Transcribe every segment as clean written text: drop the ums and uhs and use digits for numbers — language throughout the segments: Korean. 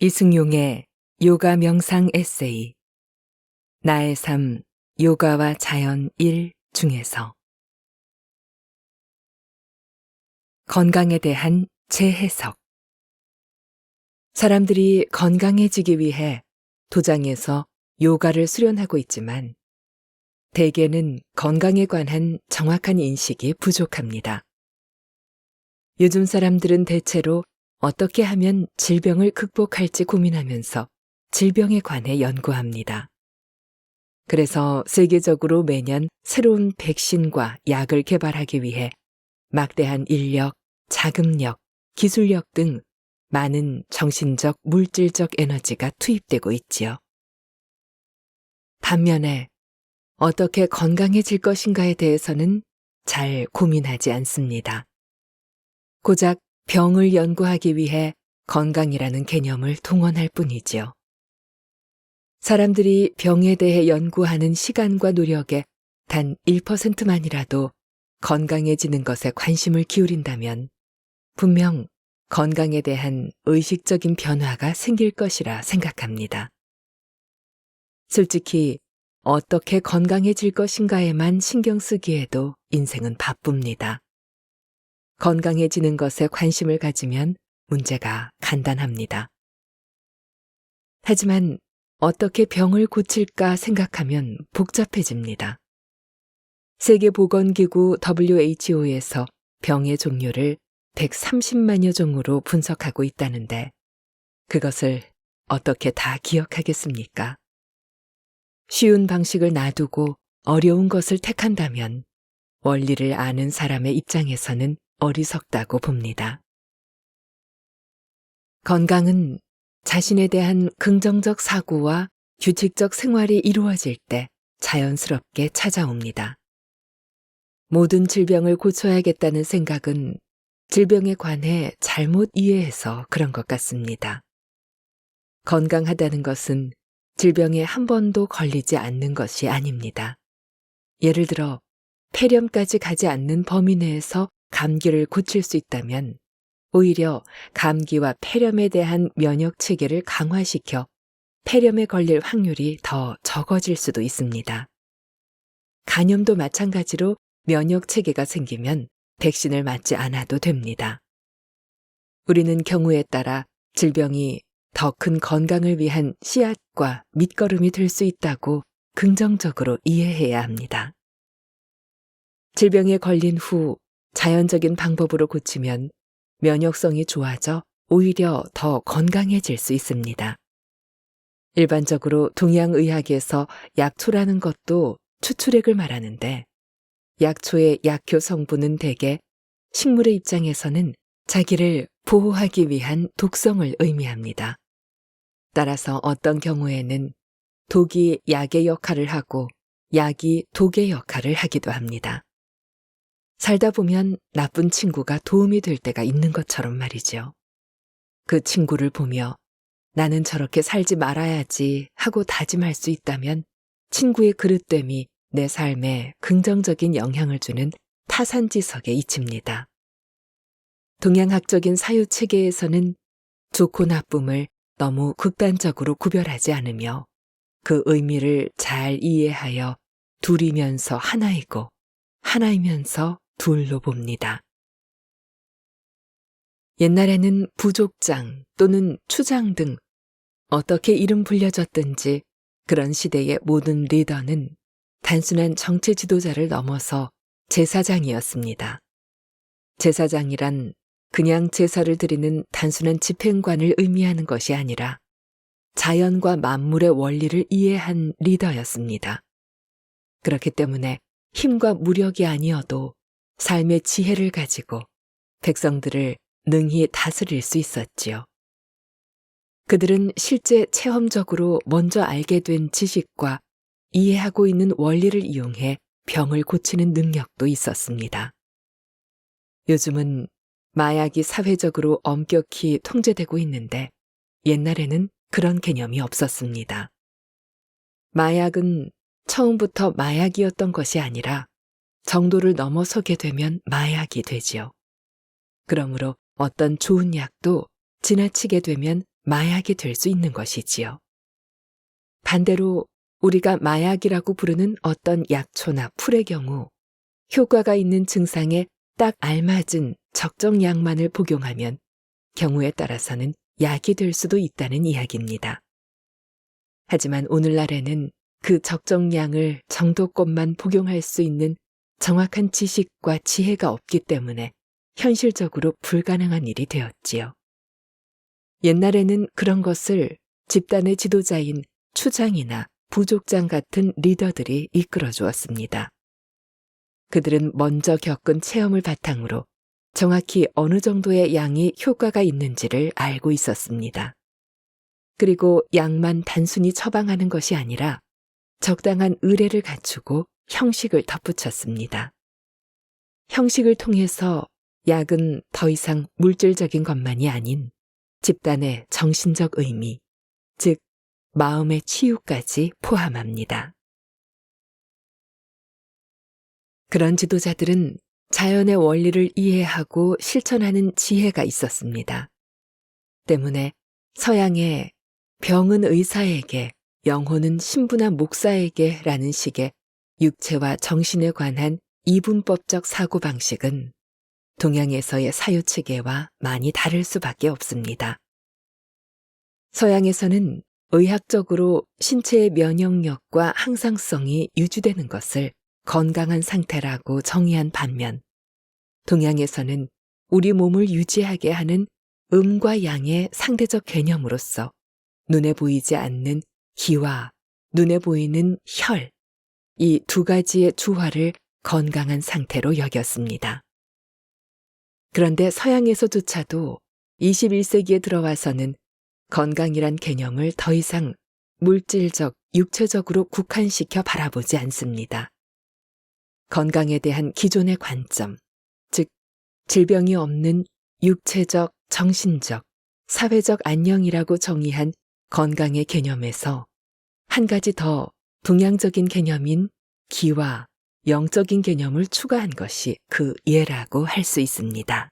이승용의 요가 명상 에세이 나의 삶 요가와 자연 1 중에서 건강에 대한 재해석. 사람들이 건강해지기 위해 도장에서 요가를 수련하고 있지만 대개는 건강에 관한 정확한 인식이 부족합니다. 요즘 사람들은 대체로 어떻게 하면 질병을 극복할지 고민하면서 질병에 관해 연구합니다. 그래서 세계적으로 매년 새로운 백신과 약을 개발하기 위해 막대한 인력, 자금력, 기술력 등 많은 정신적, 물질적 에너지가 투입되고 있지요. 반면에 어떻게 건강해질 것인가에 대해서는 잘 고민하지 않습니다. 고작 병을 연구하기 위해 건강이라는 개념을 동원할 뿐이지요. 사람들이 병에 대해 연구하는 시간과 노력의 단 1%만이라도 건강해지는 것에 관심을 기울인다면 분명 건강에 대한 의식적인 변화가 생길 것이라 생각합니다. 솔직히 어떻게 건강해질 것인가에만 신경 쓰기에도 인생은 바쁩니다. 건강해지는 것에 관심을 가지면 문제가 간단합니다. 하지만 어떻게 병을 고칠까 생각하면 복잡해집니다. 세계보건기구 WHO에서 병의 종류를 130만여 종으로 분석하고 있다는데 그것을 어떻게 다 기억하겠습니까? 쉬운 방식을 놔두고 어려운 것을 택한다면 원리를 아는 사람의 입장에서는 어리석다고 봅니다. 건강은 자신에 대한 긍정적 사고와 규칙적 생활이 이루어질 때 자연스럽게 찾아옵니다. 모든 질병을 고쳐야겠다는 생각은 질병에 관해 잘못 이해해서 그런 것 같습니다. 건강하다는 것은 질병에 한 번도 걸리지 않는 것이 아닙니다. 예를 들어 폐렴까지 가지 않는 범위 내에서 감기를 고칠 수 있다면 오히려 감기와 폐렴에 대한 면역 체계를 강화시켜 폐렴에 걸릴 확률이 더 적어질 수도 있습니다. 간염도 마찬가지로 면역 체계가 생기면 백신을 맞지 않아도 됩니다. 우리는 경우에 따라 질병이 더 큰 건강을 위한 씨앗과 밑거름이 될 수 있다고 긍정적으로 이해해야 합니다. 질병에 걸린 후 자연적인 방법으로 고치면 면역성이 좋아져 오히려 더 건강해질 수 있습니다. 일반적으로 동양의학에서 약초라는 것도 추출액을 말하는데 약초의 약효 성분은 대개 식물의 입장에서는 자기를 보호하기 위한 독성을 의미합니다. 따라서 어떤 경우에는 독이 약의 역할을 하고 약이 독의 역할을 하기도 합니다. 살다 보면 나쁜 친구가 도움이 될 때가 있는 것처럼 말이죠. 그 친구를 보며 나는 저렇게 살지 말아야지 하고 다짐할 수 있다면 친구의 그릇됨이 내 삶에 긍정적인 영향을 주는 타산지석에 이칩니다. 동양학적인 사유체계에서는 좋고 나쁨을 너무 극단적으로 구별하지 않으며 그 의미를 잘 이해하여 둘이면서 하나이고 하나이면서 둘로 봅니다. 옛날에는 부족장 또는 추장 등 어떻게 이름 불려졌든지 그런 시대의 모든 리더는 단순한 정치 지도자를 넘어서 제사장이었습니다. 제사장이란 그냥 제사를 드리는 단순한 집행관을 의미하는 것이 아니라 자연과 만물의 원리를 이해한 리더였습니다. 그렇기 때문에 힘과 무력이 아니어도 삶의 지혜를 가지고 백성들을 능히 다스릴 수 있었지요. 그들은 실제 체험적으로 먼저 알게 된 지식과 이해하고 있는 원리를 이용해 병을 고치는 능력도 있었습니다. 요즘은 마약이 사회적으로 엄격히 통제되고 있는데 옛날에는 그런 개념이 없었습니다. 마약은 처음부터 마약이었던 것이 아니라 정도를 넘어서게 되면 마약이 되지요. 그러므로 어떤 좋은 약도 지나치게 되면 마약이 될 수 있는 것이지요. 반대로 우리가 마약이라고 부르는 어떤 약초나 풀의 경우 효과가 있는 증상에 딱 알맞은 적정량만을 복용하면 경우에 따라서는 약이 될 수도 있다는 이야기입니다. 하지만 오늘날에는 그 적정량을 정도껏만 복용할 수 있는 정확한 지식과 지혜가 없기 때문에 현실적으로 불가능한 일이 되었지요. 옛날에는 그런 것을 집단의 지도자인 추장이나 부족장 같은 리더들이 이끌어 주었습니다. 그들은 먼저 겪은 체험을 바탕으로 정확히 어느 정도의 양이 효과가 있는지를 알고 있었습니다. 그리고 약만 단순히 처방하는 것이 아니라 적당한 의례를 갖추고 형식을 덧붙였습니다. 형식을 통해서 약은 더 이상 물질적인 것만이 아닌 집단의 정신적 의미, 즉 마음의 치유까지 포함합니다. 그런 지도자들은 자연의 원리를 이해하고 실천하는 지혜가 있었습니다. 때문에 서양의 병은 의사에게, 영혼은 신부나 목사에게 라는 식의 육체와 정신에 관한 이분법적 사고방식은 동양에서의 사유체계와 많이 다를 수밖에 없습니다. 서양에서는 의학적으로 신체의 면역력과 항상성이 유지되는 것을 건강한 상태라고 정의한 반면 동양에서는 우리 몸을 유지하게 하는 음과 양의 상대적 개념으로서 눈에 보이지 않는 기와 눈에 보이는 혈, 이 두 가지의 주화를 건강한 상태로 여겼습니다. 그런데 서양에서조차도 21세기에 들어와서는 건강이란 개념을 더 이상 물질적, 육체적으로 국한시켜 바라보지 않습니다. 건강에 대한 기존의 관점, 즉 질병이 없는 육체적, 정신적, 사회적 안녕이라고 정의한 건강의 개념에서 한 가지 더 동양적인 개념인 기와 영적인 개념을 추가한 것이 그 예라고 할 수 있습니다.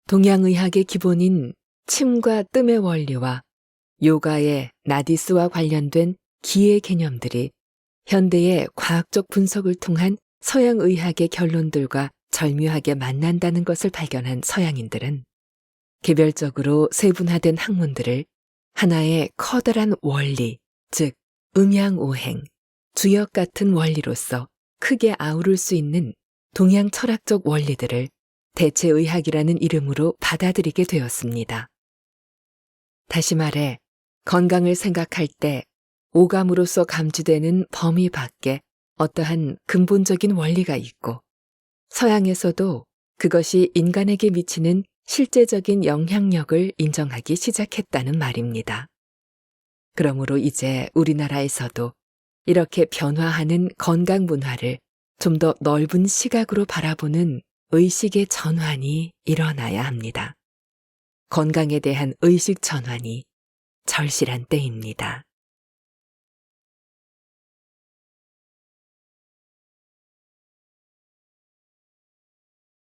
동양의학의 기본인 침과 뜸의 원리와 요가의 나디스와 관련된 기의 개념들이 현대의 과학적 분석을 통한 서양의학의 결론들과 절묘하게 만난다는 것을 발견한 서양인들은 개별적으로 세분화된 학문들을 하나의 커다란 원리, 즉 음양오행, 주역 같은 원리로서 크게 아우를 수 있는 동양 철학적 원리들을 대체의학이라는 이름으로 받아들이게 되었습니다. 다시 말해 건강을 생각할 때 오감으로서 감지되는 범위 밖에 어떠한 근본적인 원리가 있고 서양에서도 그것이 인간에게 미치는 실제적인 영향력을 인정하기 시작했다는 말입니다. 그러므로 이제 우리나라에서도 이렇게 변화하는 건강 문화를 좀 더 넓은 시각으로 바라보는 의식의 전환이 일어나야 합니다. 건강에 대한 의식 전환이 절실한 때입니다.